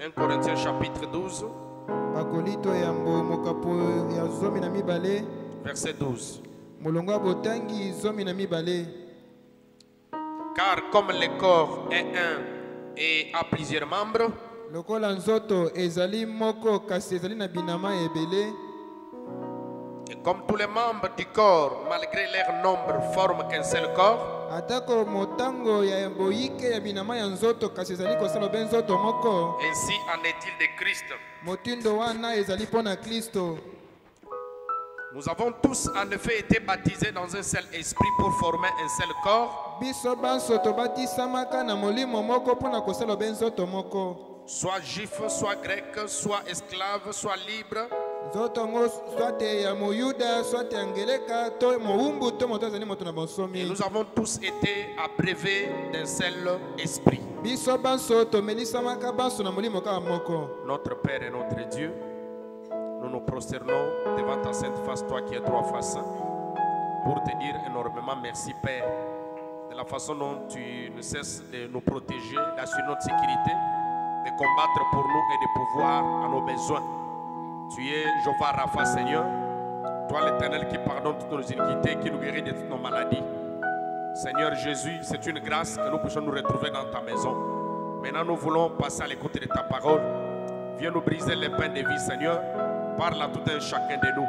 1 Corinthiens chapitre 12. Verset 12. Car comme le corps est un et a plusieurs membres, et comme tous les membres du corps, malgré leur nombre, forment qu'un seul corps, ainsi en est-il de Christ. Nous avons tous en effet été baptisés dans un seul esprit pour former un seul corps, soit juif, soit grec, soit esclave, soit libre. Et nous avons tous été abreuvés d'un seul esprit. Notre Père et notre Dieu, nous nous prosternons devant ta sainte face, toi qui es droit face, pour te dire énormément merci, Père, de la façon dont tu ne cesses de nous protéger, d'assurer notre sécurité, de combattre pour nous et de pouvoir à nos besoins. Tu es Jéhovah Rapha, Seigneur, toi l'Éternel qui pardonne toutes nos iniquités, qui nous guérit de toutes nos maladies. Seigneur Jésus, c'est une grâce que nous puissions nous retrouver dans ta maison. Maintenant, nous voulons passer à l'écoute de ta parole. Viens nous briser les pains de vie, Seigneur. Parle à tout un chacun de nous.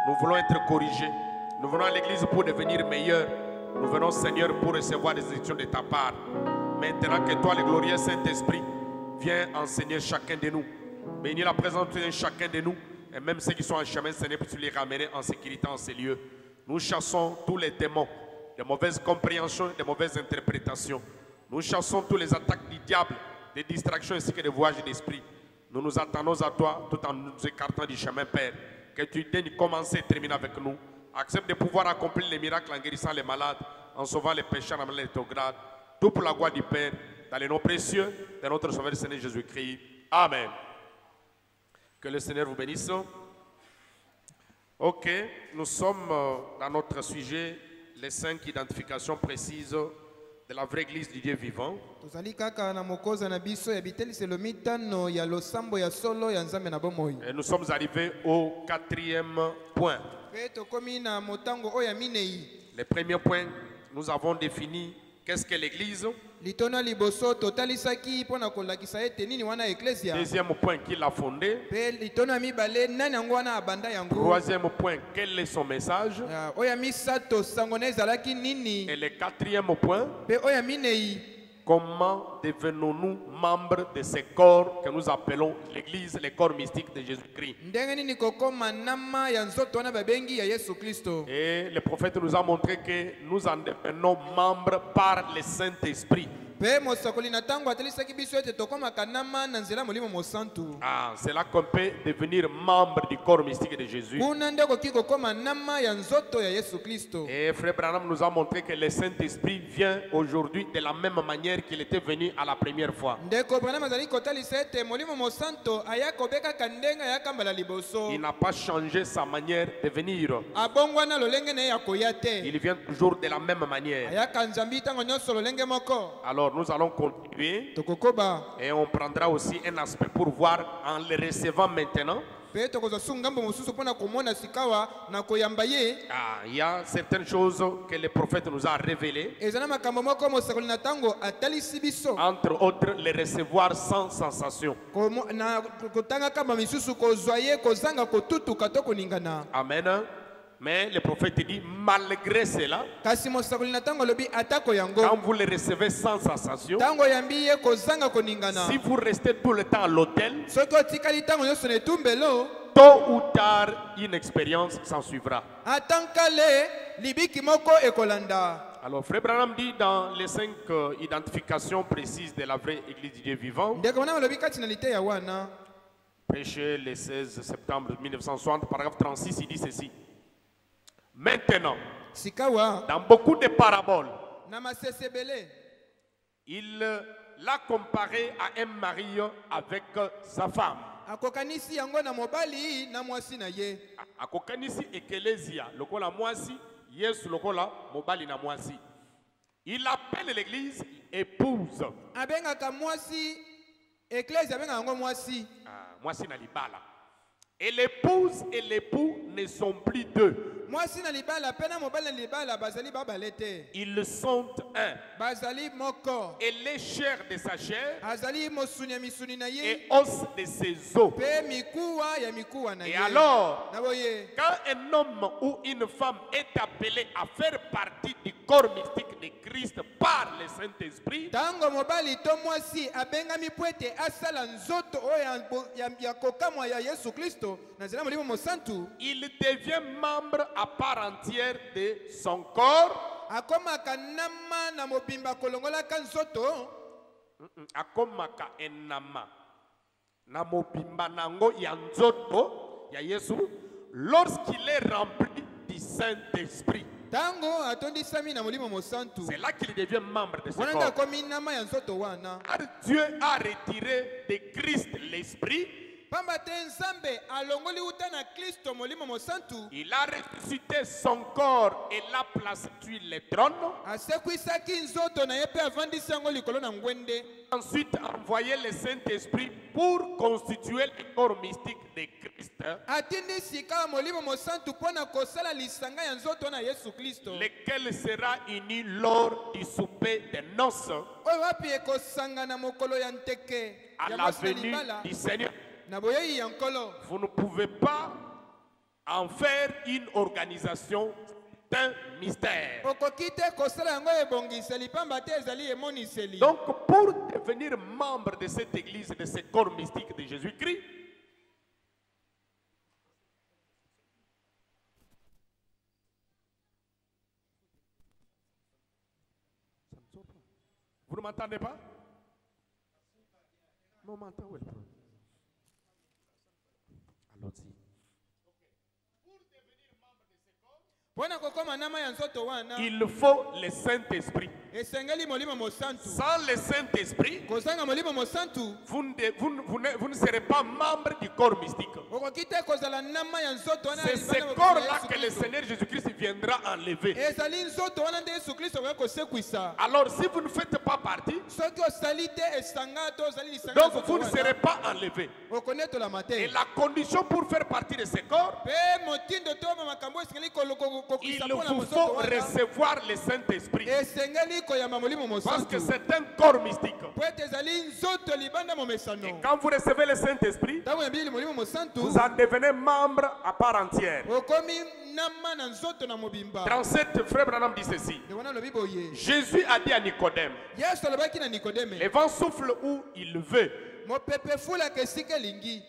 Nous voulons être corrigés. Nous venons à l'église pour devenir meilleurs. Nous venons, Seigneur, pour recevoir des instructions de ta part. Maintenant que toi, le glorieux Saint-Esprit, viens enseigner chacun de nous. Bénis la présence de chacun de nous. Et même ceux qui sont en chemin, Seigneur, puisse les ramener en sécurité en ces lieux. Nous chassons tous les démons, de mauvaises compréhensions, de mauvaises interprétations. Nous chassons toutes les attaques du diable, des distractions ainsi que des voyages d'esprit. Nous nous attendons à toi tout en nous écartant du chemin, Père. Que tu daignes commencer et terminer avec nous. Accepte de pouvoir accomplir les miracles en guérissant les malades, en sauvant les pécheurs, en amenant les grade. Tout pour la gloire du Père, dans les noms précieux de notre Sauveur Seigneur Jésus-Christ. Amen. Que le Seigneur vous bénisse. Ok, nous sommes dans notre sujet, les 5 identifications précises de la vraie Église du Dieu vivant. Et nous sommes arrivés au 4e point. Le premier point, nous avons défini qu'est-ce que l'Église. Deuxième point, qui l'a fondé. Troisième point, quel est son message. Et le 4e point, comment devenons-nous membres de ce corps que nous appelons l'Église, le corps mystique de Jésus-Christ. Et le prophète nous a montré que nous en devenons membres par le Saint-Esprit. Ah, c'est là qu'on peut devenir membre du corps mystique de Jésus. Et Frère Branham nous a montré que le Saint-Esprit vient aujourd'hui de la même manière qu'il était venu à la première fois. Il n'a pas changé sa manière de venir. Il vient toujours de la même manière. Alors nous allons continuer et on prendra aussi un aspect pour voir en le recevant maintenant. Il y a certaines choses que le prophète nous a révélées. Entre autres, les recevoir sans sensation. Amen. Mais le prophète dit, malgré cela, quand vous le recevez sans sensation, si vous restez tout le temps à l'autel, tôt ou tard, une expérience s'en suivra. Alors, Frère Branham dit dans les 5 identifications précises de la vraie Église du Dieu vivant, prêché le 16 septembre 1960, paragraphe 36, il dit ceci. Maintenant, dans beaucoup de paraboles, il l'a comparé à un mari avec sa femme. Akokanisi ekelezia lokola mwasi, Yesu lokola mobali na mwasi. Il appelle l'église épouse. Abengaka mwasi, église abengaka ngo mwasi. Mwasi na libala. Et l'épouse et l'époux ne sont plus deux. Mwasi na libala, pena mobali na libala bazali babalete. Ils sont un. Bazali moko. Elle est chair de sa chair Azali mosunya misuni na ye. et os de ses os. Pe mikuwa ya mikuwa na ye. Et alors, Na boye. quand un homme ou une femme est appelé à faire partie du corps mystique de Christ par le Saint-Esprit, Tango mobali to mwasi abengami pwete asala nzoto oyo ya kokamwa ya Yesu Kristo na zela molimo mosantu, il devient membre à part entière de son corps. akomaka nama na mobimba kolongolaka nzoto. Akomaka enama na mobimba nango ya nzoto ya Yesu lorsqu'il est rempli du Saint-Esprit. Tango atondisami na molimo mosantu, C'est là qu'il devient membre de ce wana corps. komi nama ya nzoto wana. Car Dieu a retiré de Christ l'Esprit. Pamba te nzambe alongoli uta na Kristo molimo mosantu. Il a ressuscité son corps et l'a placé sur le trône. Asekwisaki nzoto na ye pe avandisi yango likolo na ngwende. Ensuite, envoyé le Saint-Esprit pour constituer le corps mystique de Christ, Atindi sika molimo mosantu pona kosala lisanga ya nzoto na Yesu Kristo. lequel sera uni lors du souper de noces Oyo wapi ekosanga na mokolo ya nteke à ya la mwasi na venue libala du Seigneur. na boyei ya nkolo. Vous ne pouvez pas en faire une organisation d'un mystère. Okoki te kosala yango ebongiseli pamba te ezali emoniseli. Donc, pour devenir membre de cette église, de ce corps mystique de Jésus-Christ, vous ne m'entendez pas? Non, m'entendez, où est le problème? Allons-y. Pona kokoma nama ya nzoto wana, Il faut le Saint-Esprit. esengeli molimo mosantu. Sans le Saint-Esprit, Kozanga molimo mosantu, vous ne serez pas membre du corps mystique. okoki te kozala nama ya nzoto wana. C'est ce corps-là que le Seigneur Jésus-Christ viendra enlever. Ezali nzoto wana nde Yesu Kristo okoki kosekwisa. Alors, si vous ne faites pas partie, Soki osali te esanga to ozali lisanga donc nzoto vous ne wana, serez pas enlevé. okonetolama te. Et la condition pour faire partie de ce corps, Pe motindo to makambo esengeli il kokisa pona vous mozoto faut wana. recevoir le Saint-Esprit. Esengeli koyamba molimo Parce que mosantu. c'est un corps mystique. Po ete ezali nzoto libanda Et momesano. quand vous recevez le Saint-Esprit, Tango yambili molimo mosantu, vous en devenez membre à part entière. okomi nama na nzoto na mobimba. 37, frère Branham dit ceci. Nde wana lobi boye. Jésus a dit à Nicodème, Yesu alobaki na Nikodeme, le vent souffle où il veut, mopepe fulaka esika elingi.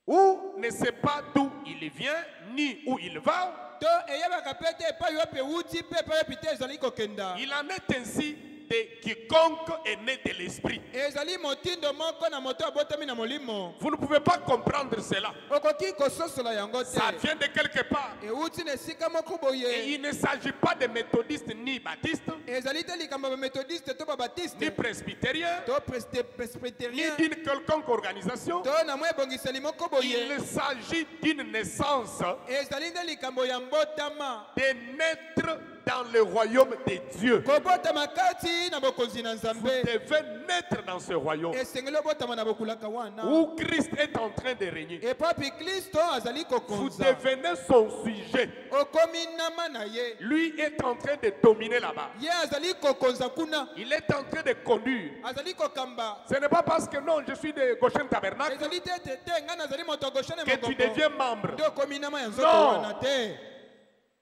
ou ne sait pas d'où il vient, ni où il va. To eyebaka pe te epai wapi ewuti pe epai wapi te ezali kokenda. Il en est ainsi de quiconque est né de l'esprit. Ezali motindo moko na moto abotami na molimo. Vous ne pouvez pas comprendre cela. Okoki kososola yango te. Ça vient de quelque part. Ewuti na esika moko Et boye. il ne s'agit pas de méthodistes ni baptistes, Ezali te likambo ya bamethodiste to babatiste ni presbytériens, to ni presbytérien d'une quelconque organisation. to na mwa ebongiseli moko boye. Il s'agit d'une naissance Ezali nde likambo ya mbotama. de naître dans le royaume de Dieu. Kobotama kati na bokonzi na Vous Nzambe. devez naître dans ce royaume Esengeli obotama na bokulaka wana. où Christ est en train de régner. Et papi Kristo azali Vous kokonza. devenez son sujet. Okomi nama na ye. Lui est en train de dominer là-bas. Ye azali kokonza kuna. Il est en train de conduire. Azali kokamba. Ce n'est pas parce que non, je suis de Goshen Tabernacle Ezali te te nga nazali moto goshane que tu deviens membre. Nde okomi nama ya nzoto Non. wana te.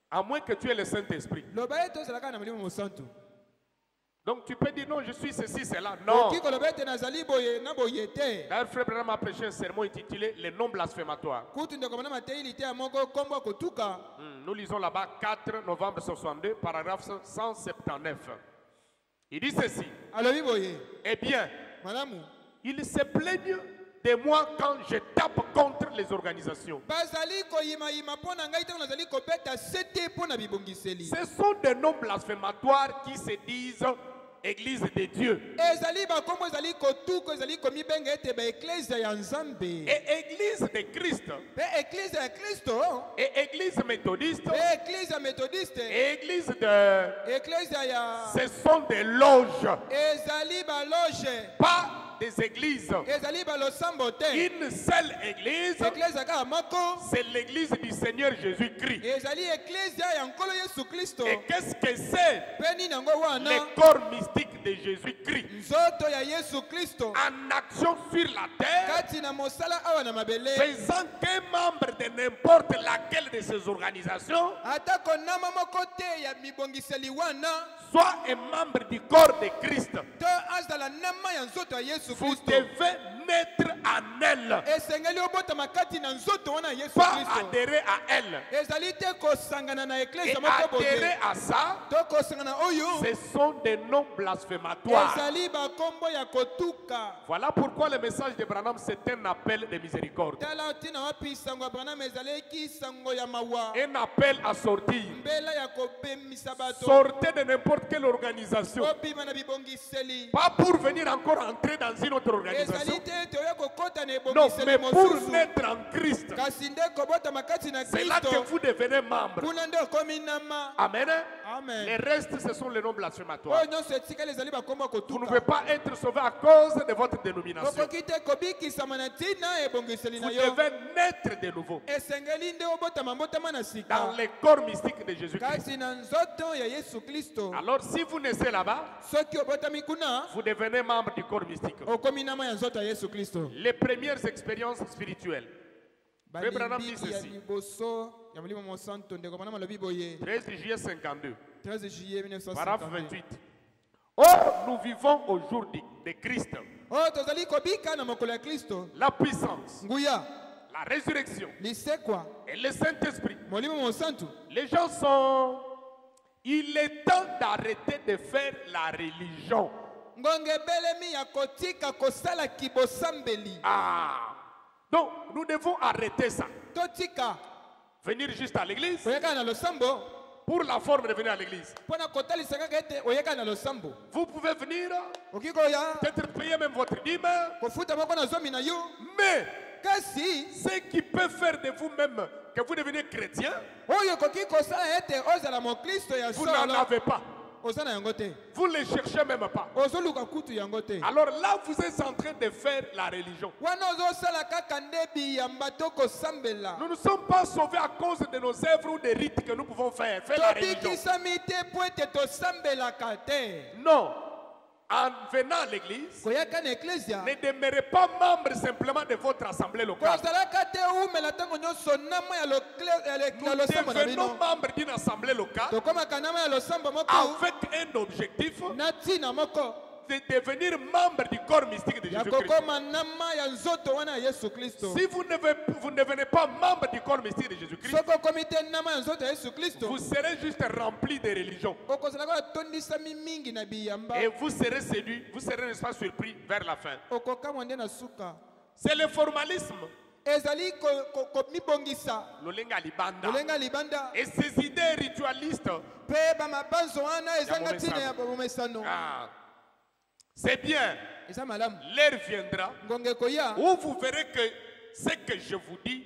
À moins que tu aies le Saint-Esprit. Loba ete ozalaka na molimo mosantu. Donc tu peux dire non, je suis ceci, cela. Non. Oki koloba ete nazali boye na boye te. D'ailleurs, Frère Branham a prêché un sermon intitulé Les noms blasphématoires. Kutu ndeko mana mateili te ya moko kombo kotuka. Nous lisons là-bas 4 novembre 62, paragraphe 179. Il dit ceci. Alobi boye. Eh bien, Malamu. ils se plaignent de moi quand je tape contre les organisations. Bazali koyima yima pona ngai te nazali kobeta sete pona bibongiseli. Ce sont des noms blasphématoires qui se disent Église de Dieu. ezali bakombo ezali kotuko ezali komibenga ete baeklezia ya nzambe Et Église de Christ. mpe eklezia ya kristo Et Église méthodiste. mpe eklezia methodiste Et Église de... eklezia ya Ce sont des loges. ezali baloge Pas des églises. ezali balosambo te Une seule église. eklezia kaka moko C'est l'église du Seigneur Jésus-Christ. ezali eklezia ya nkolo yesu kristo Et qu'est-ce que c'est? mpe nini yango wana Le corps mystique de Jésus-Christ. nzoto ya yesu kristo En action sur la terre. kati na mosala awa na mabele Faisant qu'un membre de n'importe laquelle de ces organisations atako nama moko te ya mibongiseli wana soit un membre du corps de Christ. to azala nama ya nzoto ya yesu Vous kristo devez naître en elle. esengeli obotama kati na nzoto wana ya yesu Pas kristo adhérer à elle. ezali te kosangana na Et eklezia moko boye adhérer à ça, to kosangana oyo ce sont des noms blasphématoires. ezali bakombo ya kotuka Voilà pourquoi le message de Branham, c'est un appel de miséricorde. tala ntina wapi sango ya branam ezalaki sango ya mawa Un appel à sortir. mbela ya kopemisa bato Sortez de n'importe quelle organisation. obima na bibongiseli Pas pour venir encore entrer dans une autre ezali organisation. te ete oya kokɔta na Non, mais ebongiseli pour mosusu naître en Christ. kasi nde kobotama kati na C'est là que kristo vous devenez membre. kuna nde okomi nama Amen. amen Les restes, ce sont les noms blasphématoires. oyo nyonso etikali ezali bakombo ya Vous ne kotuka pouvez pas être sauvé à cause de votre dénomination. okoki te kobikisama na ntina ebongiseli na Vous yo devez naître de nouveau esengeli nde obotama mbotama na dans sika le corps mystique de Jésus-Christ. kasi na nzoto ya yesu kristo Alors, si vous naissez là-bas, soki obotami kuna vous devenez membre du corps mystique. okomi nama ya nzoto ya yesu kristo Les premières expériences spirituelles. Frère Branham dit balimbiki ya ceci. liboso ya molimo mosanto ndeko bana malobi boye 13 juillet 52, 13 juillet paragraphe 1952 28. Or, nous vivons au jour de Christ. oyo tozali kobika na mokolo ya kristo La puissance, nguya la résurrection lisekwa et le Saint-Esprit. molimo mosantu Les gens sont... Il est temps d'arrêter de faire la religion. ngonga ebelemi ya kotika kosala kibosambeli Ah. Donc, nous devons arrêter ça. totika Venir juste à l'église. koyekana na losambo Pour la forme de venir à l'église. mpo na kotalisa kaka ete oyekana na losambo Vous pouvez venir, okoki koya peut-être payer même votre dîme. kofuta moko na zomi na yo Mais kasi ce qui peut faire de vous-même que vous deveniez chrétien, oyo ekoki kosala ete ozala mokristo ya vous n'en solo avez pas. oza na yango te Vous ne le cherchez même pas. ozoluka kutu yango te Alors là, vous êtes en train de faire la religion. wana ozosala kaka nde biyamba to kosambela Nous ne sommes pas sauvés à cause de nos œuvres ou des rites que nous pouvons faire. Faire la religion. tobikisami te po ete tosambelaka te Non. En venant à l'église, koyaka na eklezia ne demeurez pas membre simplement de votre assemblée locale. kozalaka te umela ntango nyonso nama ya Nous losambo na devenons bino membres d'une assemblée locale tokomaka nama ya losambo moko avec un objectif na ntina moko de devenir membre du corps mystique de ya Jésus-Christ. kokoma nama ya nzoto wana ya yesu kristo Si vous ne devenez pas membre du corps mystique de Jésus-Christ, soki okomi te nama ya nzoto ya yesu kristo vous serez juste rempli de religion. okozalaka otondisami mingi na biyamba Et vous serez séduit, vous serez, n'est-ce pas, surpris vers la fin. okokamwa nde na suka C'est le formalisme. ezali komibongisa Lolenga libanda. lolenga libanda Et ces idées ritualistes, mpe bamabanzo wana ezanga bomesano. ntina ya bomesano ah, c'est bien. eza malamu L'heure viendra ngonga ekoya où vous verrez que ce que je vous dis,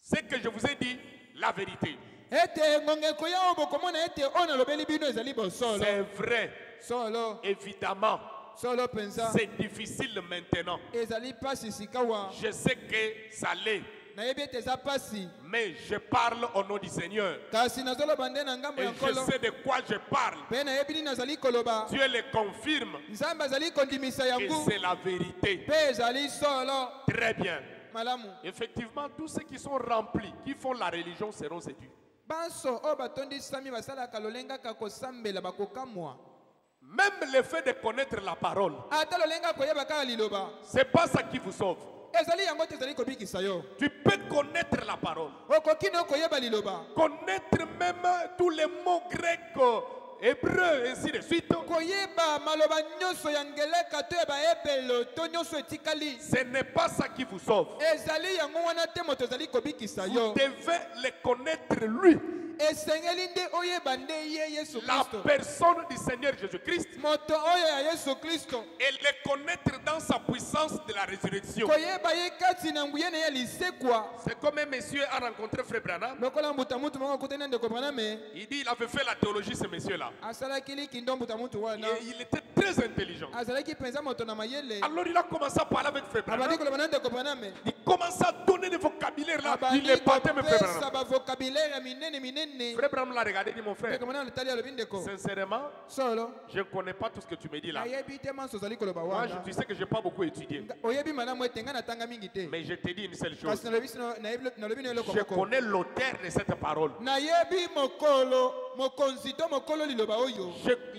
ce que je vous ai dit, la vérité. ete ngonga ekoya oyo bokomona ete oyo nalobeli bino ezali bosolo C'est vrai, solo évidemment. solo mpenza C'est difficile maintenant. ezali pasi sika wa Je sais que ça l'est, nayebi ete eza pasi mais je parle au nom du Seigneur. kasi nazoloba nde na ngambo Et ya je nkolo sais de quoi je parle. mpe nayebi nini nazali koloba Dieu le confirme nzambe azali kondimisa que yango c'est la vérité. mpe ezali solo Très bien. malamu Effectivement, tous ceux qui sont remplis, qui font la religion seront séduits. banso oyo batondisami basalaka lolengaka kosambela bakokamwa Même le fait de connaître la parole, ata lolenga koyeba kaka liloba c'est pas ça qui vous sauve. ezali yango te ezali kobikisa yo Tu peux connaître la parole, okoki na koyeba liloba connaître même tous les mots grecs, hébreux, ainsi de suite. koyeba maloba nyonso ya ngeleka to ya baebelo to nyonso etikali Ce n'est pas ça qui vous sauve. ezali yango wana te moto ezali kobikisa Vous yo devez le connaître lui. esengeli nde oyeba nde ye Yesu la Kristo. personne du Seigneur Jésus-Christ Moto oyo ya Yesu Kristo. et le connaître dans sa puissance de la résurrection. Koyeba ye kati na nguya na ye lisekwa. C'est comme un monsieur a rencontré Frère Branham. Lokola mbuta mutu moko akutana ndeko Branham. Il dit il avait fait la théologie, ce monsieur-là. Asalaki likindo mbuta mutu wana. Et il était très intelligent. Azalaki penza moto na mayele. Alors il a commencé à parler avec Frère Branham. Abandi koloba na ndeko Branham. Il commence à donner des vocabulaires là. Il est pas même Frère Branham. Ba vocabulaire minene minene. Frère Branham l'a regardé et dit mon frère. Ndeko Branham tali alobi ndeko. Sincèrement, Solo. je ne connais pas tout ce que tu me dis là. Ayebi te manso zali koloba Moi, wana. tu sais que je n'ai pas beaucoup étudié. Oyebi malamu etenga na tanga mingi te. Mais je te dis une seule chose. Kasi nalobi sino na lobi no eloko Je moko. connais l'auteur de cette parole. Nayebi mokolo mokonzi to mokolo liloba oyo.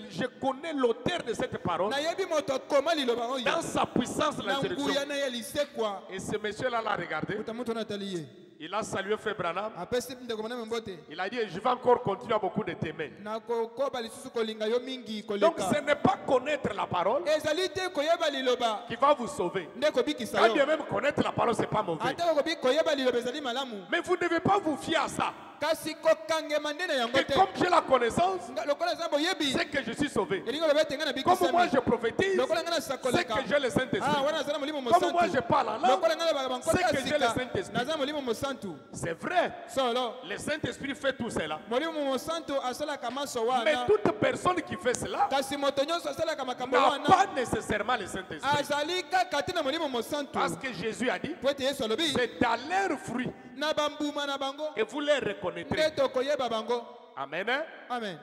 Je connais l'auteur de cette parole Nayebi moto koma liloba oyo. dans sa puissance de la Na nguya résurrection. na ye lisekwa. Et ce monsieur-là l'a regardé. Buta mutu na tali ye. Il a salué Frère Branham. Apesi ndeko Branham mbote. Il a dit, je vais encore continuer à beaucoup de t'aimer. Na kokoba lisusu kolinga yo mingi Donc koleka. ce n'est pas connaître la parole Ezali te koyeba liloba. qui va vous sauver. Ndeko bikisa Quand yo. bien même connaître la parole, ce n'est pas mauvais. Ata ko koyeba liloba ezali malamu. Mais vous ne devez pas vous fier à ça. Kasi kokangema nde na yango Et te. comme j'ai la connaissance, Lokola zambo yebi. c'est que je suis sauvé. Elingo lobe tenga na bikisa. Comme moi je prophétise, Lokola ngana c'est sakoleka. que j'ai le Ah, Saint-Esprit. wana zala mulimo Comme mosantu. moi je parle en langue, Lokola ngana ba bankota c'est que j'ai le sika. Saint-Esprit. Naza mulimo mosantu. C'est vrai. Solo. Le Saint-Esprit fait tout cela. Mulimo mosantu asala kama so Mais wana. toute personne qui fait cela Kasi moto nyonso asala kama kambo n'a wana. pas nécessairement le Saint-Esprit. Azali kaka te na mulimo mosantu. Parce que Jésus a dit, Po ete Yesu alobi. c'est à leurs fruits Na bambuma na bango. et vous les reconnaîtrez. Nde tokoyeba bango. Amen. Hein? Amen.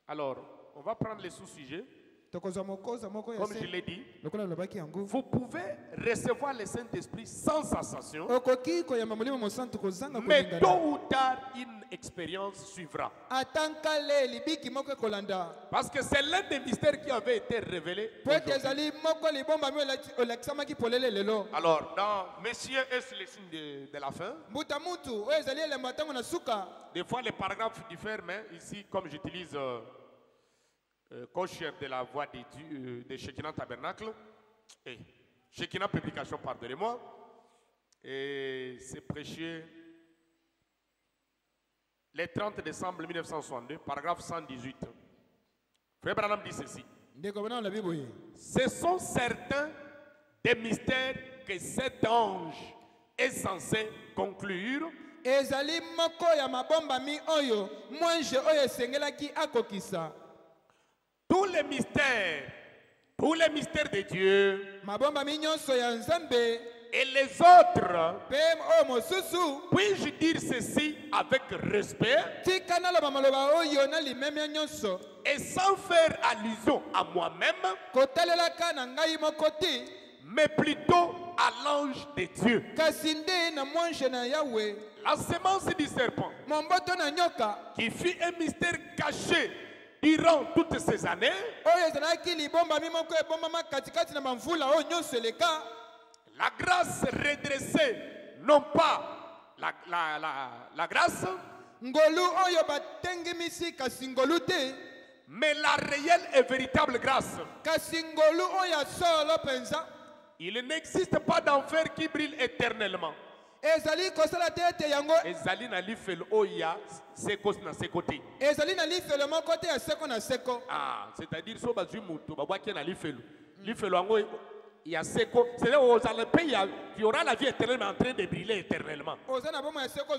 Alors, on va prendre les sous-sujets. Tokozwa mokoza moko ya Comme je se. l'ai dit, Lokola lobaki yango. vous pouvez recevoir le Saint-Esprit sans sensation, Okoki koyamba mulimo mosantu kozanga mais kolingana. tôt ou tard, une expérience suivra. Atanka le libiki moko kolanda. Parce que c'est l'un des mystères qui avait été révélé. Po ete aujourd'hui. ezali moko libomba mi olakisamaki polele lelo. Alors, dans Messieurs, est-ce le signe de la fin? Mbuta mutu oyo ezali elembo ntango na suka. Des fois, les paragraphes diffèrent, mais ici, comme j'utilise co-chef de la voix de Dieu, de Shekinah Tabernacle, et Shekinah Publication, pardonnez-moi, et c'est prêché le 30 décembre 1962, paragraphe 118. Frère Branham dit ceci. Ndeko bana la Bible. Ce sont certains des mystères que cet ange est censé conclure. Ezali moko ya mabomba mi oyo mwanje oyo esengelaki akokisa. Tous les mystères de Dieu Mabomba mi nyonso ya Nzambe et les autres, pe oyo mosusu puis-je dire ceci avec respect tika naloba maloba oyo na limemia nyonso et sans faire allusion à moi-même, kotalelaka na ngai moko te mais plutôt à l'ange de Dieu. kasi nde na mwanje na Yawe La semence du serpent, momboto na nyoka qui fut un mystère caché durant toutes ces années, oyo ezalaki libomba mi moko ebombama katikati na bamvula oyo nyonso eleka. la grâce redressée, non pas la grâce, Ngolu oyo batengimisi kasi ngolu te mais la réelle et véritable grâce. kasi ngolu oyo ya solo penza Il n'existe pas d'enfer qui brille éternellement. ezali kosala te ete yango Ezali na lifelo oya seko na sekote. ezali na lifelo moko te ya seko na seko. Ah, c'est-à-dire so bazui mutu babwaki na lifelo. Lifelo yango ya seko, c'est-à-dire aux pays il y aura la vie éternelle mais en train de briller éternellement. oza na bomoi ya seko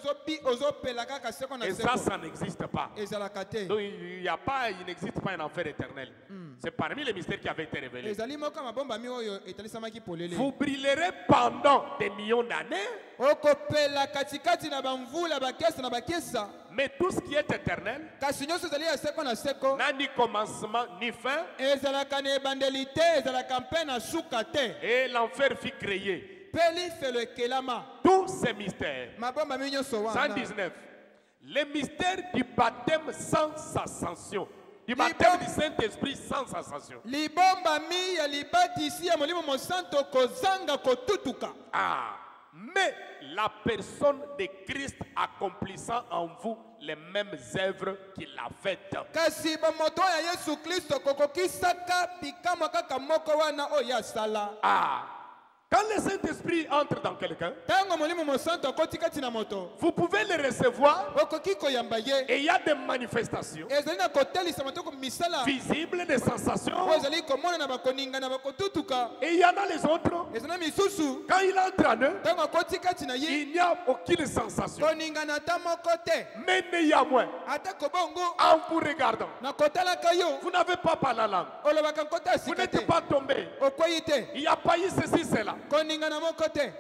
ozopela kaka seko na Et seko ça n'existe pas. ezalaka te. Donc il n'existe pas un enfer éternel. C'est parmi les mystères qui avaient été révélés. ezali moko ya mabomba mi oyo etalisamaki polele. Vous brillerez pendant des millions d'années, okopela katikati na bamvula bakesa na bakesa mais tout ce qui est éternel kasi nyonso ezali ya seko na seko n'a ni commencement ni fin, ezalaka na ebandeli te ezalaka mpe na suka te et l'enfer fut créé. mpe lifelo ekelama. Tous ces mystères. Mabomba mi nyonso wana 119. Les mystères du baptême sans ascension. Du baptême du Saint-Esprit sans ascension. libomba mi ya libatisi ya molimo mosanto kozanga kotutuka. Ah, mais la personne de Christ accomplissant en vous les mêmes œuvres qu'il a faites. kasi bamoto ya Yesu Kristo kokokisaka bikamwa kaka moko wana oyo asala. Ah, Quand le Saint-Esprit entre dans quelqu'un, ntango molimo mosantu akoti kati na moto vous pouvez le recevoir okoki koyamba ye et il y a des manifestations ezali na kotalisa matoko misala visibles, des sensations. oyo ezali komona na bakoninga na bakotutuka Et il y en a les autres, ezali na misusu quand il entre en eux, ntango akoti kati na ye il n'y a aucune sensation. koninga na ata moko te Mais néanmoins, ata kobongo en vous regardant, na kotalaka yo vous n'avez pas parlé la langue. olobaka nkota ya Vous sika n'êtes te pas tombé. okweyi te Il n'y a pas eu ceci, cela. koninga na moko te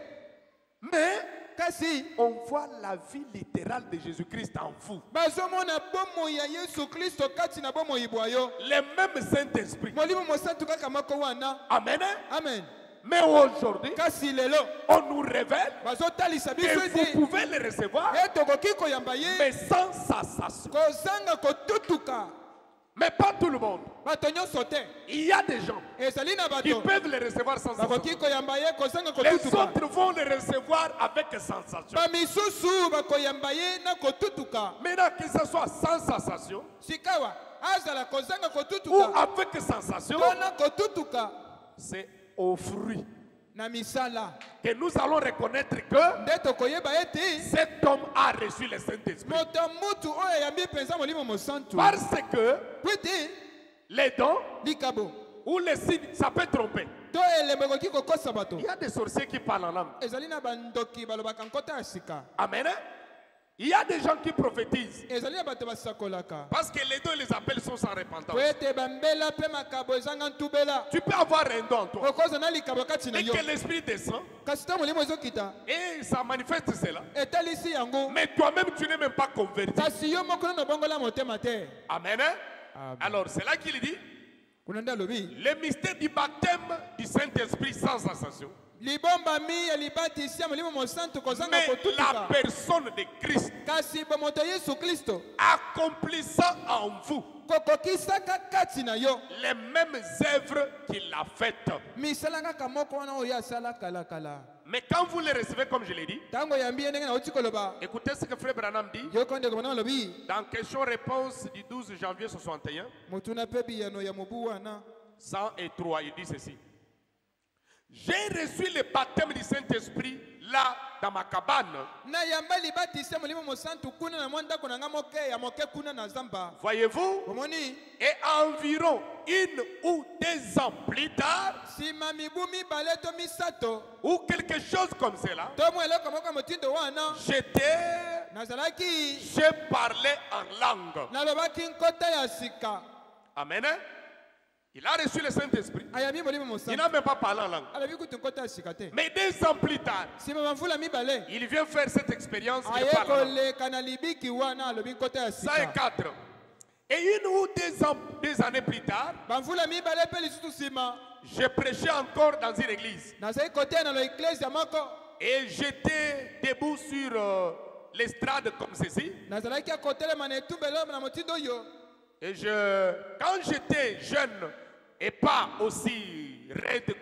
Mais kasi on voit la vie littérale de Jésus-Christ en vous. bazomona bomoi ya yesu kristo kati na bomoi bwa yo Le même Saint-Esprit. molimo mosantu kaka moko wana Amen. amen Mais aujourd'hui, kasi lelo on nous révèle bazotalisa et biso vous ete pouvez le recevoir, e tokoki koyamba ye mais sans sensation. kozanga kotutuka Mais pas tout le monde. bato nyonso te Il y a des gens ezali na qui bato peuvent le recevoir sans bakoki sensation. koyamba ye kozanga Les kotutuka autres vont le recevoir avec sensation. bamisusu bakoyamba ye na kotutuka Maintenant, que ce soit sans sensation sikawa azala kozanga ou kotutuka avec sensation, mpona kotutuka c'est au fruit na misala que nous allons reconnaître que nde tokoyeba ete cet homme a reçu le Saint-Esprit. moto mutu oyo ayambi mpenza molimo mosantu Parce que pwete les dons likabo ou les signes, ça peut tromper. to elembo ekoki kokosa bato Il y a des sorciers qui parlent en langue. ezali na bandoki balobaka nkota ya sika Amen. Il y a des gens qui prophétisent. ezali na bato basakolaka Parce que les dons et les appels sont sans repentance. po ete bambela mpe makabo ezanga ntubela Tu peux avoir un don en toi. okoza na likabo kati na Et yo que l'esprit descend kasi ta molimo ezokita et ça manifeste cela. etalisi yango Mais toi-même, tu n'es même pas converti. kasi yo moko nano bongola motema te Amen. Amen. Alors, c'est là qu'il dit kuna nde alobi le mystère du baptême du Saint-Esprit sans sensation. libombami ya libatisi ya molimo mosantu kozanga Mais la kotutuka personne de Christ kasi bomoto yesu kristo accomplissant en vous kokokisaka kati na yo les mêmes œuvres qu'il a faites. misala kaka moko wana oyo asala kalakala Mais quand vous les recevez, comme je l'ai dit, ntango oyambi ye ndenge nauti koloba écoutez ce que Frère Branham dit yoko ndeko mana alobi dans question-réponse du 12 janvier 61, motuna mpe biyano ya mobu wana 103, il dit ceci. J'ai reçu le baptême du Saint-Esprit là dans ma cabane. nayamba libatisi ya molimo mosantu kuna na mwa ndako na nga moke ya moke kuna na zamba Voyez-vous? omoni Et environ 1 ou 2 ans plus tard, nsima mibu mibale to misato ou quelque chose comme cela, to mwa eloko moko ya motindo wana nazalaki j'ai parlé en langue. nalobaki nkota ya sika Amen. Il a reçu le Saint-Esprit. ayambi molimo Il mosantu n'a même pas parlé en langue. alobi kutu nkota ya sika te Mais 2 ans plus tard, nsima bamvula mibale il vient faire cette expérience. Il aye parle en langue. koleka na libiki wana alobi nkota ya sika 104. Et 1 ou 2 ans, 2 années plus tard, bamvula mibale mpe lisusu nsima je prêchais encore dans une église. nazali koteya na lo eklezia moko Et j'étais debout sur l'estrade comme ceci. nazalaki akotelema na etumbelo na motindo oyo Et quand j'étais jeune et pas aussi raide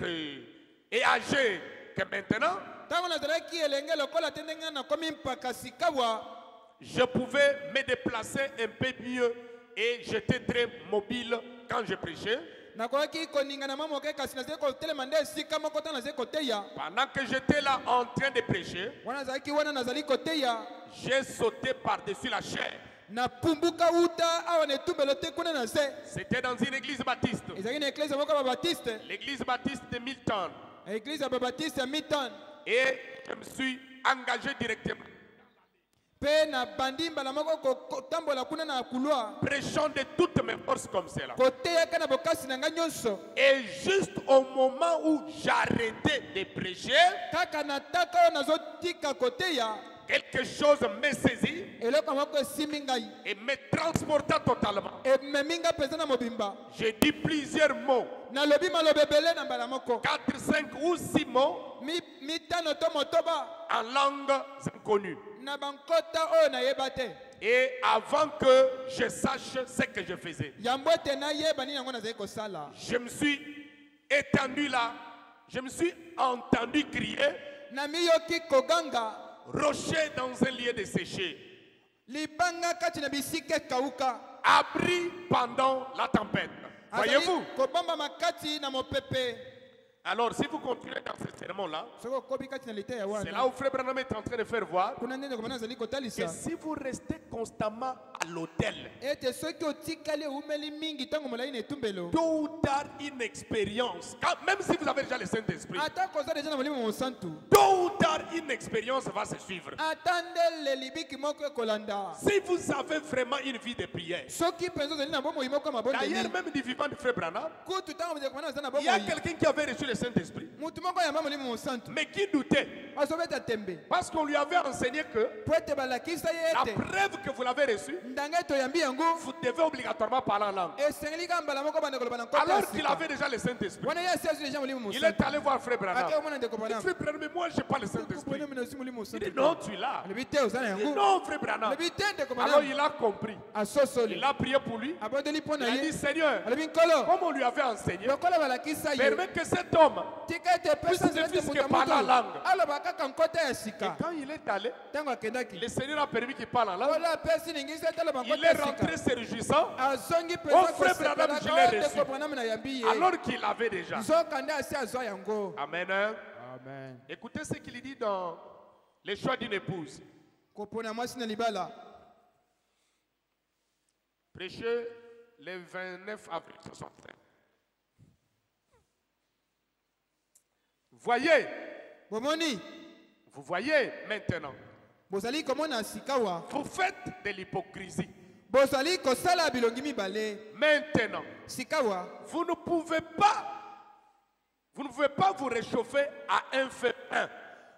et âgé que maintenant, ntango nazalaki elenge lokola te ndenge nakomi mpaka sikawa je pouvais me déplacer un peu mieux et j'étais très mobile quand je prêchais. nakoki koningana mwa moke kasi nazali kotelema nde esika moko ntango nazali koteya Pendant que j'étais là en train de prêcher, wana nazalaki wana nazali koteya j'ai sauté par-dessus la chair. napumbuka uta awa na etumbelo te kuna na se C'était dans une église baptiste. ezalaki na eklezia moko ya babatiste L'église baptiste de Milton. eklezia ya babatiste ya miton Et je me suis engagé directement. mpe na bandi mbala moko kotambola kuna na couloir Prêchant de toutes mes forces comme cela. koteyaka na bokasi na ngai nyonso Et juste au moment où j'arrêtais de prêcher, kaka na taka oyo nazotika koteya quelque chose me saisit eloko moko esimbi ngai et me transporta totalement. ememi ngai mpenza na mobimba J'ai dit plusieurs mots, nalobi maloba ebele na mbala moko 4, 5 ou 6 mots mitano to motoba en langues inconnues. na bankota oyo nayeba te Et avant que je sache ce que je faisais, yango ete nayeba nini yango nazali kosala je me suis étendu là, je me suis entendu crier, namiyoki koganga rocher dans un lieu de séché, libanga kati na bisika ekauka abri pendant la tempête. azali Voyez-vous? kobombama kati na mopepe Alors, si vous continuez dans ce sermon-là, soki okobi kati na lita ya c'est wana là où Frère Branham est en train de faire voir kuna nde ndeko bana azali que kotalisa si vous restez constamment à l'hôtel, ete soki otikali eumeli mingi ntango molai na etumbelo tôt ou tard, une expérience, même si vous avez déjà le Saint-Esprit, ata koza deja na molimo mosantu tôt ou tard, une expérience va se suivre. ata ndele libiki moko ekolanda Si vous avez vraiment une vie de prière, soki mpenza ozali na bomoi moko ya d'ailleurs, mabondeli même du vivant de Frère Branham, kutu ntango ndeko bana aza na il y a bomoi quelqu'un qui avait reçu le Saint-Esprit, mutu moko yamba molimo mosantu mais qui doutait, azobeta tembe parce qu'on lui avait enseigné que po ete balakisa ye la ete preuve que vous l'avez reçu, ndanga toyambi yango vous devez obligatoirement parler en langue. esengeli ka mbala moko banda koloba na nkota ya Alors qu'il sika avait déjà le Saint-Esprit, wana ye asi azwi deja molimo il mosantu est allé voir Frère Branham. ake omona ndeko Il dit, bana Frère Branham, mais moi, je n'ai pas le Saint-Esprit. kupone mina osi molimo Il dit, mosantu non, tu l'as. alobi te oza na Il dit, yango non, Frère Branham. alobi te ndeko Alors bana il a compris. asosoli Il a prié pour lui. abondeli mpo Il na a dit, ye Seigneur, alobi nkolo comme on lui avait enseigné, lokola balakisa ye permets que cet homme, tika ete pesa Puisse ne nzela ete fût-ce moto que par la moto langue. aloba kaka nkota ya sika quand il est allé, ntango akendaki le Seigneur a permis qu'il parle en langue. kola apesi ningisi ete aloba Il nkota est ya rentré sika se réjouissant azongi Oh, mpenza frère Branham, je l'ai reçu. ndeko branam na yambi ye alors qu'il avait déjà. nzoka nde asi azwa yango Amen. amen Écoutez ce qu'il dit dans les choix d'une épouse. kopona mwasi na libala Prêché le 29 avril 65. Voyez, bomoni vous voyez maintenant, bozali komona sika wa vous faites de l'hypocrisie. bozali kosala bilongi mibale Maintenant, sika wa vous ne pouvez pas vous réchauffer à un feu un.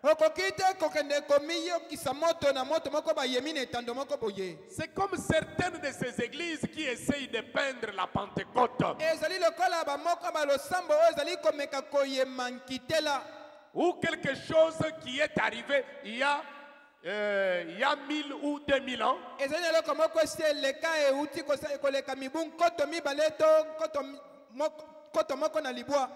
okoki te kokende komiyokisa moto na moto moko bayemi na etando moko boye C'est comme certaines de ces églises qui essayent de peindre la Pentecôte. ezali lokola bamoko balosambo oyo ezali komeka koyema nkitela Ou quelque chose qui est arrivé il y a 1000 ou 2000 ans. ezali na eloko moko esi eleka euti koleka mibu nkoto mibale to nkoto moko na libwa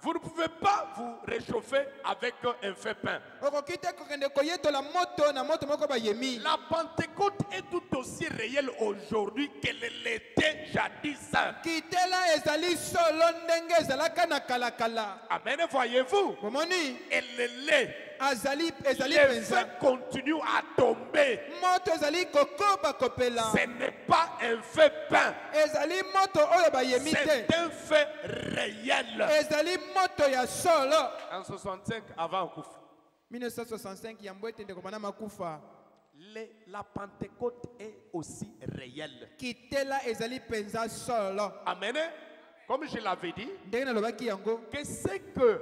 Vous ne pouvez pas vous réchauffer avec un feu peint. okoki te kokende koyetola moto na moto moko bayemi La Pentecôte est tout aussi réelle aujourd'hui qu'elle l'était jadis. kitela ezali solo ndenge ezalaka na kalakala Amen, voyez-vous, bomoni elle l'est. ezali Les penza feux continuent à tomber. moto ezali kokoba kopela Ce n'est pas un feu peint. ezali moto oyo bayemi te C'est un feu réel. ezali moto ya solo En 65, avant Koufa, 1965 yambo ete ndeko bana makufa la Pentecôte est aussi réelle. kitela ezali penza solo Amen. Comme je l'avais dit, ndenge nalobaki yango que ce que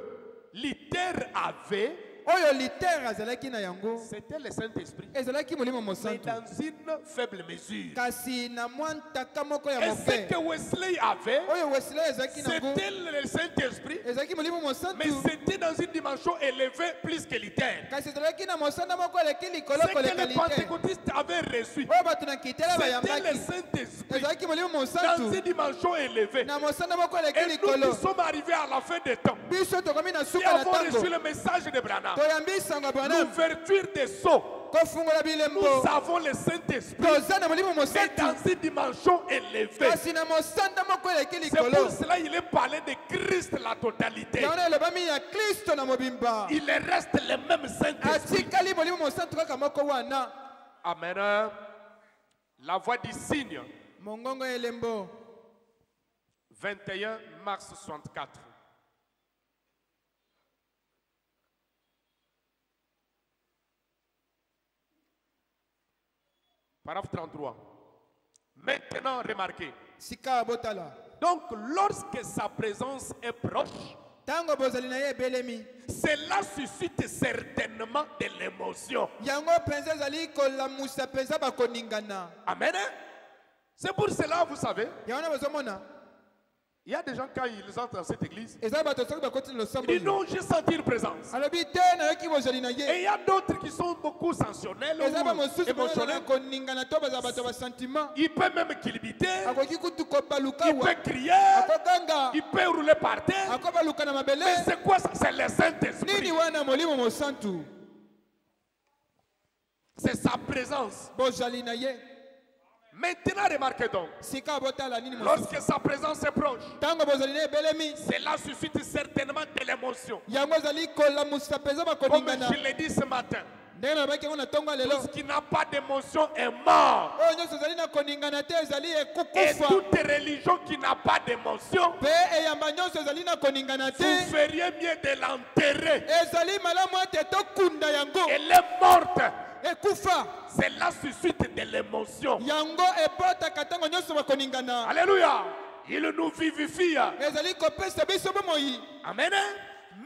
Luther avait, oyo litere azalaki na yango c'était le Saint-Esprit. ezalaki molimo Mais mosantu dans une faible mesure. kasi na mwa ntaka moko ya Et ce moke que Wesley avait, oyo wesley ezalaki nango c'était le Saint-Esprit. ezalaki molimo Mais mosantu c'était dans une dimension élevée plus que Luther. kasi ezalaki na mosanda moko eleki likolo Ce que koleka les litere pentecôtistes avaient reçu, oyo bato na kitela c'était le bayambaki Saint-Esprit. ezalaki molimo Dans mosantu une dimension élevée. na mosanda moko eleki Et nous likolo qui sommes arrivés à la fin des temps, biso tokomi na qui suka na avons reçu ntango le message de Branham, toyambi sango branam l'ouverture des sceaux, kofungola nous bilembo avons le Saint-Esprit, toza na molimo mais mosantu dans une dimension élevée. kasi na mosanda moko eleki C'est pour likolo cela qu'il est parlé de Christ la totalité. yango na elobami ya kristo na mobimba Il reste le même Saint-Esprit. atikali molimo mosantu kaka moko wana Amen. La voix du signe, mongongo ya elembo 21 mars 64. Paragraphe 33. Maintenant, remarquez. sika botala Donc, lorsque sa présence est proche, ntango bozali na ye ebelemi cela suscite certainement de l'émotion. yango mpenza ezali kolamusa mpenza bakoningana Amen. C'est pour cela, vous savez, yango na bozomona il y a des gens quand ils entrent dans cette église, eza bato soki bakoti na ils losambo disent non, j'ai senti une présence. alobi te nayoki bozali na Et ye il y a d'autres qui sont beaucoup sensationnels eza ou bamosusu émotionnels. koningana to baza bato basentiment Il peut même kilibiter, akoki kutu kobaluka il wa peut crier, akoganga il peut rouler par terre. akobaluka na mabele Mais c'est quoi ça? C'est le nini Saint-Esprit. wana molimo mosantu C'est sa présence. bozali na ye Maintenant, remarquez donc, Sika botala nini mosusu. lorsque sa présence est proche, Tango bozali na ebelemi. cela suscite certainement de l'émotion. Yango ezali kolamusa penza Comme bakoningana. je l'ai dit ce matin, Ndenge nalobaki yango na ntongo ya tout lelo. ce qui n'a pas d'émotion est mort. Oyo nyonso ezali na koningana te ezali Et ekukufa. toute religion qui n'a pas d'émotion, Pe eyamba nyonso ezali na koningana te. vous feriez mieux de l'enterrer. Ezali malamu ete tokunda yango. Elle est morte. Ekufa. Cela suscite de l'émotion. Yango ebotaka ntango nyonso bakoningana. Alléluia. Il nous vivifie. Ezali kopesa biso bomoi. Amen.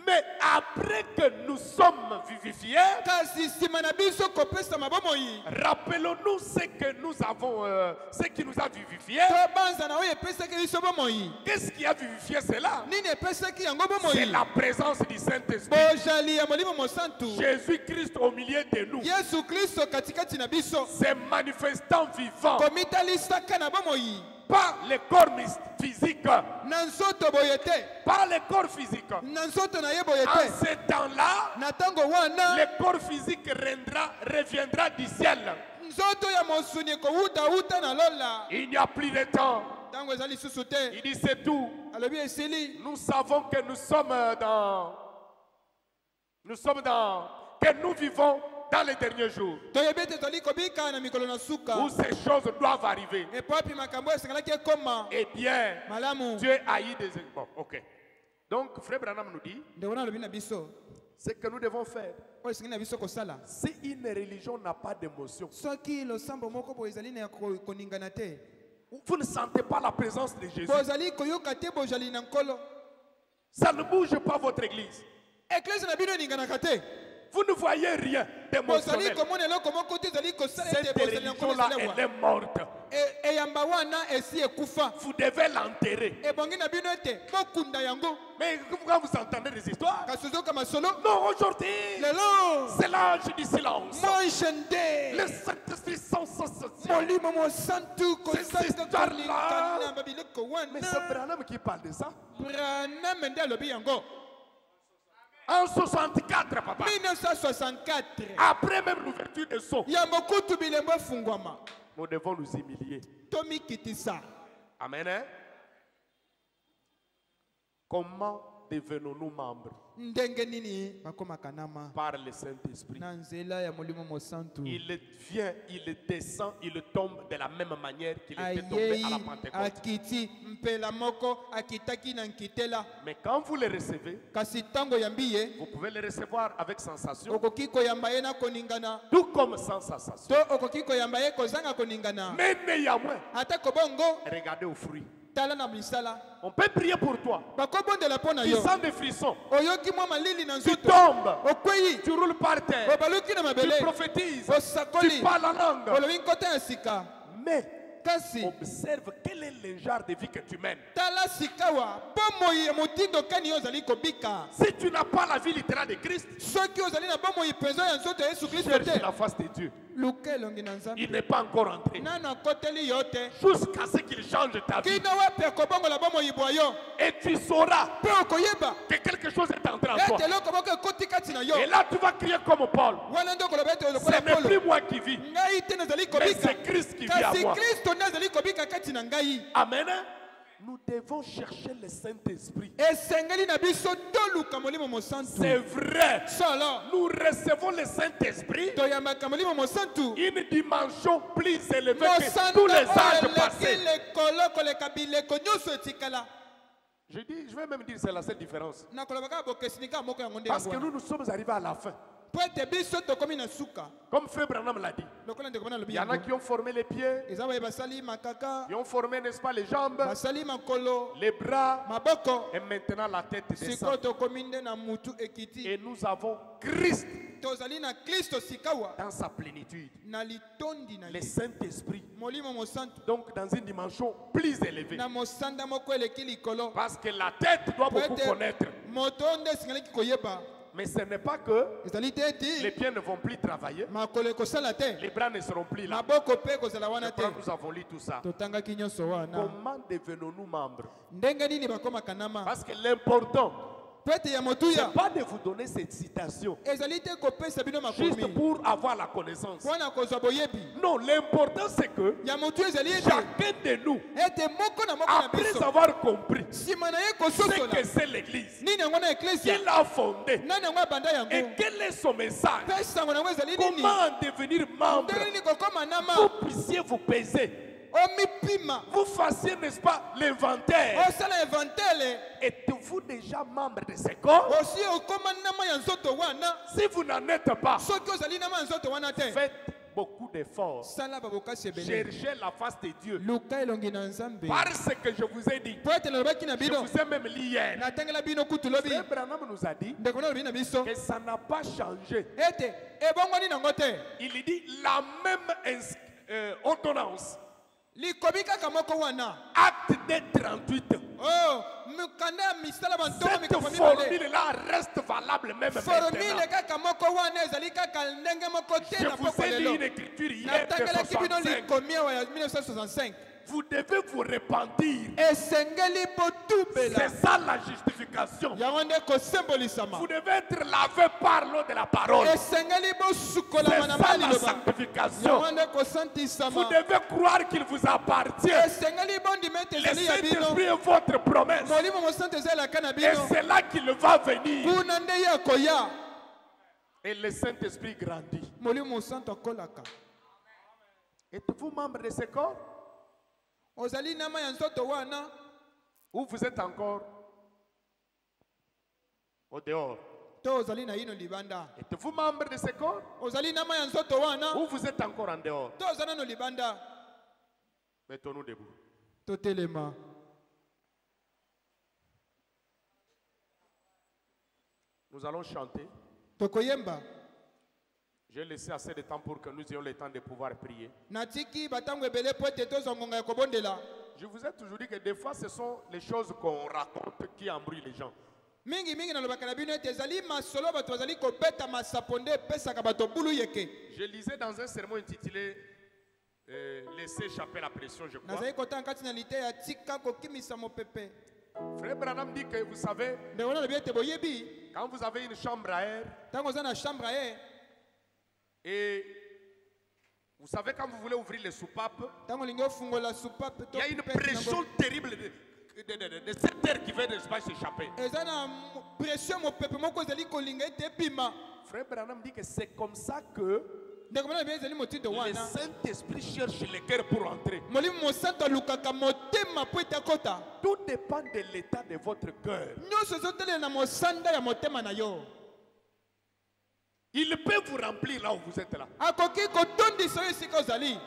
Mais après que nous sommes vivifiés, Kasi nsima na biso kopesa mabomoi. rappelons-nous ce que nous avons, ce qui nous a vivifiés. Tobanza na oyo epesaki biso bomoi. Qu'est-ce qui a vivifié cela? Nini epesaki yango C'est bomoi? la présence du Saint-Esprit. Bojali ya molimo mosantu. Jésus-Christ au milieu de nous, Yesu Kristo katikati na biso. se manifestant vivant, Komitalisaka na bomoi. pas le corps physique, Na nzoto boye te. pas le corps physique. Na nzoto na ye boye En te. ce temps-là, Na ntango wana le corps physique reviendra du ciel. nzoto ya mosuni kowuta na lola. Il n'y a plus de temps. Ntango ezali susu te. Il dit c'est tout. Alobi esili. Nous savons que que nous vivons dans les derniers jours Toyebi ete tozali kobika na mikolo na suka. où ces choses doivent arriver. Epo api makambo esengelaki ekoma. Eh bien, Malamu. Dieu a eu des... Bon, ok. Donc, Frère Branham nous dit, Ndeko na alobi na biso. ce que nous devons faire, Oyo esengi na biso kosala. si une religion n'a pas d'émotion, Soki losambo moko boye ezali na koningana te. vous ne sentez pas la présence de Jésus. Bozali koyoka te bozali na nkolo. Ça ne bouge pas votre église. Eklesi na bino eninganaka te. Vous ne voyez rien Bozali d'émotionnel. komona eloko moko te ezali kosala ete Cette bozali na nkolo religion-là, elle ezalewa. est morte. Eyamba wana esi ekufa. Vous devez l'enterrer. Ebongi na bino ete bokunda yango. Mais quand vous entendez des histoires, Kasi ozoyoka masolo. non, aujourd'hui, Lelo. c'est l'âge du silence. Moishende. Le Saint-Esprit sans cessation. Molimo mosantu kosaka histoire-là. kolingana na babiloko Mais wana. c'est Branham qui parle de ça. Branham nde alobi yango. En 64, papa. 1964. Après même l'ouverture des sceaux, Ya mokutu bilembo efungwama. nous devons nous humilier. Tomikitisa. Amen. Hein? Comment devenons-nous membres? Ndenge nini bakomaka nama. Par le Saint-Esprit. Na nzela ya molimo mosantu. Il vient, il descend, il tombe de la même manière qu'il était tombé à la Ayei Pentecôte. akiti mpela moko akitaki na nkitela. Mais quand vous le recevez, Kasi tango yambi ye. vous pouvez le recevoir avec sensation, Okoki koyamba ye na koningana. tout comme sans sensation. To okoki koyamba ye kozanga koningana. Mais néanmoins, Ata kobongo regardez aux fruits. tala na misala. On peut prier pour toi. Bakobondela mpo na Tu yo. sens des frissons. Oyoki mwa malili na Tu nzoto. tombes. Okweyi. Tu roules par terre. Obaluki na Tu mabele. prophétises. Tu Osakoli. parles en langue. Olobi nkota ya sika. Mais Kasi observe quel est le genre de vie que tu mènes. tala sikawa bomoi ya motindo kani yo ozali kobika. Si tu n'as pas la vie littérale de Christ, Soki ozali na bomoi mpenza ya nzoto ya Yesu Kristo cherche te. la face de Dieu. Luka elongi na Nzambe. Il n'est pas encore entré. Nano akoteli yo te. Jusqu'à ce qu'il change ta vie. Kino wapi akobongola bomoi bwa yo. Et tu sauras Mpe okoyeba que quelque chose est entré en toi. ete eloko moko ekoti kati na yo. Et là, tu vas crier comme Paul. Wana nde okoloba ete Ce lokola n'est Polo. plus moi qui vis, Ngai te nazali mais kobika. c'est Christ qui vit à Kasi moi. Kristo nde azali kobika kati na ngai. Amen. Nous devons chercher le Saint-Esprit. Esengeli na biso toluka molimo mosantu. C'est vrai. Solo. Nous recevons le Saint-Esprit, Toyambaka molimo mosantu. une dimension plus élevée que Mosanda tous les oyo âges eleki passés. lekolo koleka bileko nyonso etikala. Je vais même dire que c'est la seule différence. Nakolobaka bokesinika moko yango nde Parce que yango nous sommes arrivés à la fin. po ete biso tokomi na suka. Comme Frère Branham l'a dit. Lokola ndeko bana Il lobi y en a yango. qui ont formé les pieds, Eza baye basali makaka, qui ont formé, n'est-ce pas, les jambes, basali makolo, les bras, maboko. et maintenant la tête Siko descend. tokomi nde na mutu ekiti. Et nous avons Christ Tozali na Kristo sikawa dans sa plénitude. na litondi na Le ye. Saint-Esprit. Molimo mosantu Donc dans une dimension plus élevée. na mosanda moko eleki likolo. Parce que la tête doit Po beaucoup ete connaître. moto nde esengelaki koyeba. Mais ce n'est pas que Ezali te les eti pieds ne vont plus travailler, makolo ekosala te. les bras ne seront plus là. Maboko mpe ekozala Je wana te. crois que nous avons lu tout ça. Totangaki nyonso wana. Comment devenons-nous membres? Ndenge nini bakomaka nama? Parce que l'important, pwete ya Ce motuya n'est pas de vous donner cette citation ezali te kopesa bino juste makomi pour avoir la connaissance. mpona kozwa boyebi Non, l'important c'est que ya motu ezali ete chacun de nous, ete moko na biso après avoir compris nsima na ye ce kososola que c'est l'église, nini yango na eklesia qu'il a fondé, nani yango abanda yango et quel est son message, mpe sango nango ezali nini comment en devenir membre, ndenge nini kokóma nama vous puissiez vous peser, omipima vous fassiez, n'est-ce pas, l'inventaire. osala inventaire Êtes-vous déjà membre de ce corps? osi okóma nama ya nzoto wana Si vous n'en êtes pas, soki ozali nama ya nzoto wana te faites beaucoup d'efforts. sala babokasi ebele Cherchez la face de Dieu. luka elongi na nzambe Parce que je vous ai dit, po ete nalobaki na je bino vous ai même lu hier. natangela bino kutu lobi Frère Branham nous a dit ndeko nalobi na biso que ça n'a pas changé. ete ebongwani nango te Il dit la même ordonnance. likomi kaka moko wana Acte des 38. oh mikanda ya misala bantongo Cette mikapo mibale formule-là reste valable même formile maintenant. kaka moko wana ezali kaka ndenge moko te Je na vous poko ai lu lelo une écriture hier de natangelaki bino 65. likomi awa ya 1965 Vous devez vous repentir. esengeli botubela C'est ça la justification. yango nde kosembolisama Vous devez être lavé par l'eau de la parole. esengeli C'est bosukolama na ça mai la liloba sanctification. yango nde Vous kosantisama devez croire qu'il vous appartient. esengeli bondima ete Le ezali ya bino Saint-Esprit est votre promesse. molimo mosantu ezalaka na Et bino c'est là qu'il va venir. kuna nde ye akoya Et le Saint-Esprit grandit. molimo mosantu akolaka Êtes-vous membre de ce corps? ozali nama ya nzoto wana Ou vous êtes encore au dehors? to ozali na yino libanda Êtes-vous membre de ce corps? ozali nama ya nzoto wana Ou vous êtes encore en dehors? to oza nano libanda Mettons-nous debout. totelema Nous allons chanter. tokoyemba J'ai laissé assez de temps pour que nous ayons le temps de pouvoir prier. natiki batango ebele po ete tozwa ngonga ya kobondela Je vous ai toujours dit que des fois, ce sont les choses qu'on raconte qui embrouillent les gens. mingi nalobaka na bino ete ezali masolo bato bazali kobeta masapo nde epesaka bato bulu yeke Je lisais dans un sermon intitulé Laissez échapper la pression, je crois. nazali kotanga kati na lite ya tika kokimisa mopepe Frère Branham dit que vous savez, ndeko nalobi ete boyebi quand vous avez une chambre à air, ntango oza na chambre aye et vous savez, quand vous voulez ouvrir les soupapes, ntango olingi ofungola supape il y a une pression terrible de cette air qui veut ne pas s'échapper. eza na pression mopepe moko ezali kolinga ete epima Frère Branham dit que c'est comme ça que ndeko nalobi ezali motindo le wana Saint-Esprit cherche le cœur pour entrer. molimo mosantu alukaka motema po ete akota Tout dépend de l'état de votre cœur. nyonso ezotelela na mosanda ya motema na yo Il peut vous remplir là où vous êtes là. akoki kotondisa oyo esika ozali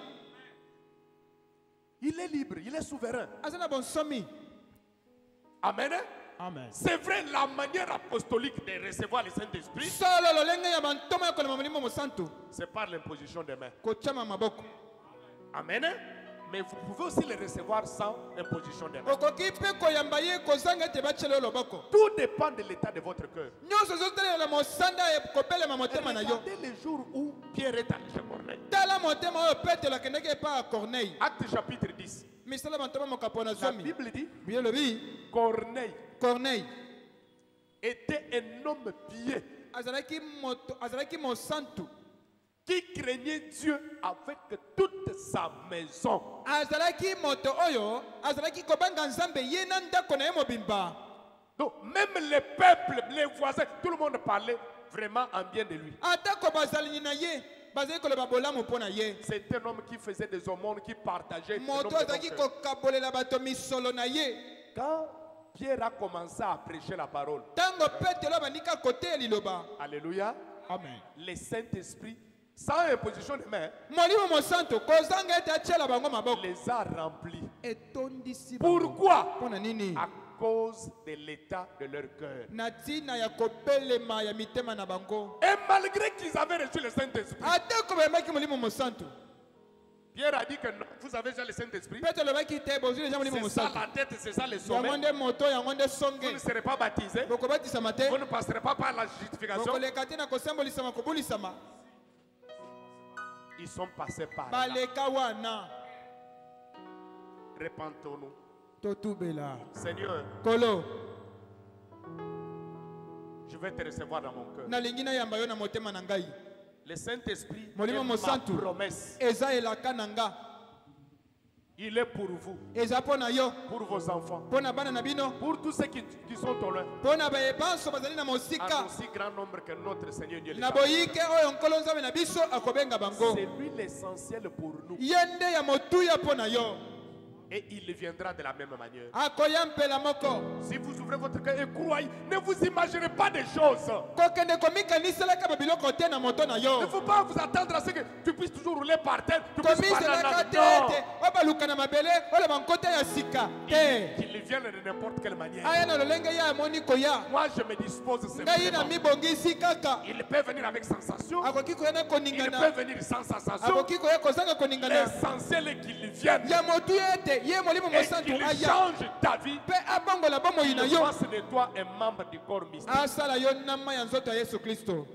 Il est libre, il est souverain. aza na bonsomi Amen. amen C'est vrai, la manière apostolique de recevoir le Saint-Esprit, solo lolenge ya bantoma ya kolema molimo mosantu c'est par l'imposition des mains. kotyama maboko Amen. Mais vous pouvez aussi le recevoir sans imposition des mains. okoki mpe koyamba ye kozanga ete batyela yo loboko Tout dépend de l'état de votre cœur. nyonso ezotelela na mosanda ya kobelema motema na yo Regardez le jour où Pierre est allé chez Corneille. tala motema oyo petelo akendeki epa ya corneille Acte chapitre 10. misala bantoma mokapo na La zomi Bible dit bielobi Corneille corneille était un homme pieux azalaki mosantu qui craignait Dieu avec toute sa maison. azalaki moto oyo azalaki kobanga nzambe ye na ndako na ye mobimba Donc, même les peuples, les voisins, tout le monde parlait vraiment en bien de lui. atako bazalini na ye bazali koloba bolamu mpo na ye C'est un homme qui faisait des aumônes, qui partageait. un homme moto de azalaki bon cœur. kokabolela bato misolo na ye Quand Pierre a commencé à prêcher la parole, ntango petelo abandika koteya liloba alléluia, amen le Saint-Esprit, sans imposition de main, molimo mosantu kozanga ete atyela bango maboko les a remplis. etondisi bango Pourquoi? mpo na nini À cause de l'état de leur cœur. na ntina ya kobelema ya mitema na bango Et malgré qu'ils avaient reçu le Saint-Esprit, atako bayambaki molimo mosantu Pierre a dit que non, vous avez déjà le Saint-Esprit. petelo alobaki te bozwi deja molimo C'est ça mosantu la tête, c'est ça le yango sommet. nde moto yango nde Vous songe ne serez pas baptisés. bokobatisama te Vous ne passerez pas par la justification. bokoleka te na kosembolisama kobulisama Ils sont passés par là. baleka wana Repentons-nous. totubela Seigneur, kolo Je vais te recevoir dans mon cœur. nalingi nayamba yo na motema na ngai. Le Saint-Esprit Molimo est ma mosantu promesse. eza elaka na nga. Il est pour vous, Eza mpo na yo, pour vos enfants, mpo na bana na bino, pour tous ceux qui sont au loin. mpo na bayebanso bazali na En mosika. aussi grand nombre que notre Seigneur Dieu. Na boyike oyo nkolo nzambe na biso akobenga bango. C'est lui l'essentiel pour nous. Ye nde ya motuya mpo na yo. Et il viendra de la même manière. Akoya mpela moko. Si vous ouvrez votre cœur et croyez, ne vous imaginez pas des choses. Kokende komikaniselaka babiloko te na moto na Il yo. ne faut pas vous attendre à ce que tu puisses toujours rouler par terre. Tu puisses parler Komiselaka en te langue. ete obaluka na mabele ola bankota ya sika te. Qu'il vienne de n'importe quelle manière. Aya na lolenge ya amoni koya. Moi, je me dispose Ngai na simplement. mibongisi kaka. Il peut venir avec sensation. Akoki koya na Il peut koningana. venir sans sensation. Akoki koya kozanga koningana. L'essentiel est qu'il vienne. Ya motuya ete ye molimo Et mosantu qu'il aya. change ta vie. Pe abongola bomoi na Il yo. fasse de toi un membre du corps mystique. Asala yo nama ya nzoto ya Yesu Kristo.